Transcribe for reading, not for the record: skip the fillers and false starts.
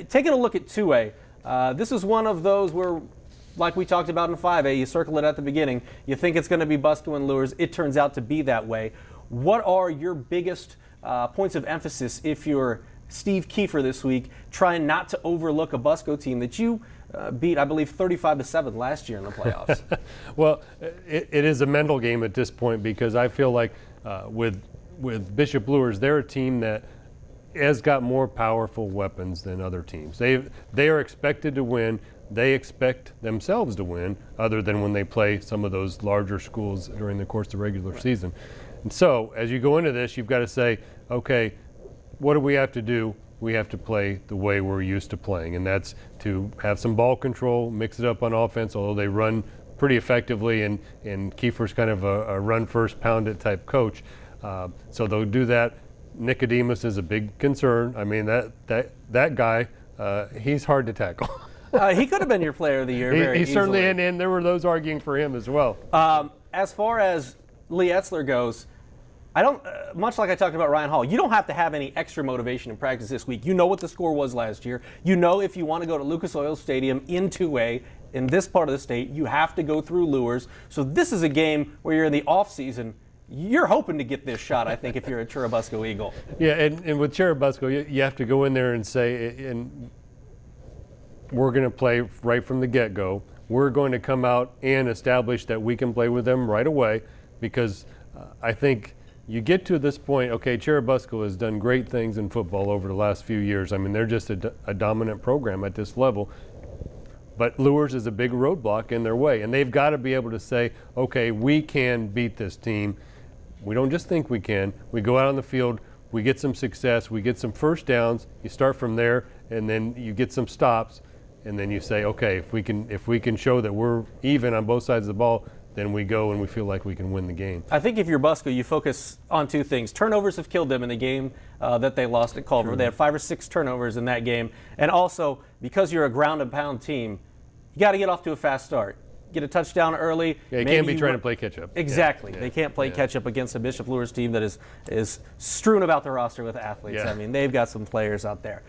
Taking a look at 2A, this is one of those where, like we talked about in 5A, you circle it at the beginning, you think it's going to be Busco and Luers. It turns out to be that way. What are your biggest points of emphasis if you're Steve Kiefer this week, trying not to overlook a Busco team that you beat, I believe, 35-7 last year in the playoffs? Well, it is a mental game at this point because I feel like with Bishop Luers, they're a team that has got more powerful weapons than other teams. They are expected to win. They expect themselves to win, other than when they play some of those larger schools during the course of the regular season. And so, as you go into this, you've got to say, okay, what do we have to do? We have to play the way we're used to playing, and that's to have some ball control, mix it up on offense, although they run pretty effectively, and Kiefer's kind of a run first, pound it type coach. So they'll do that. Nicodemus is a big concern. I mean, that guy, he's hard to tackle. He could have been your player of the year. He certainly, and there were those arguing for him as well. As far as Lee Etzler goes, I don't, much like I talked about Ryan Hall, you don't have to have any extra motivation in practice this week. You know what the score was last year. You know if you want to go to Lucas Oil Stadium in 2A in this part of the state, you have to go through Luers. So this is a game where you're in the off season. You're hoping to get this shot, I think, if you're a Churubusco Eagle. Yeah, and with Churubusco, you have to go in there and say, and we're going to play right from the get-go. We're going to come out and establish that we can play with them right away, because I think you get to this point, okay, Churubusco has done great things in football over the last few years. I mean, they're just a dominant program at this level. But Luers is a big roadblock in their way, and they've got to be able to say, okay, we can beat this team. We don't just think we can. We go out on the field, we get some success, we get some first downs, you start from there, and then you get some stops, and then you say, okay, if we can show that we're even on both sides of the ball, then we go and we feel like we can win the game. I think if you're Busco, you focus on two things. Turnovers have killed them in the game that they lost at Culver. True. They had 5 or 6 turnovers in that game. And also, because you're a ground and pound team, you got to get off to a fast start. Get a touchdown early. Yeah, you can't be trying to play catch up. Exactly. Yeah. They can't play catch up against a Bishop Luers team that is strewn about the roster with athletes. Yeah. I mean, they've got some players out there.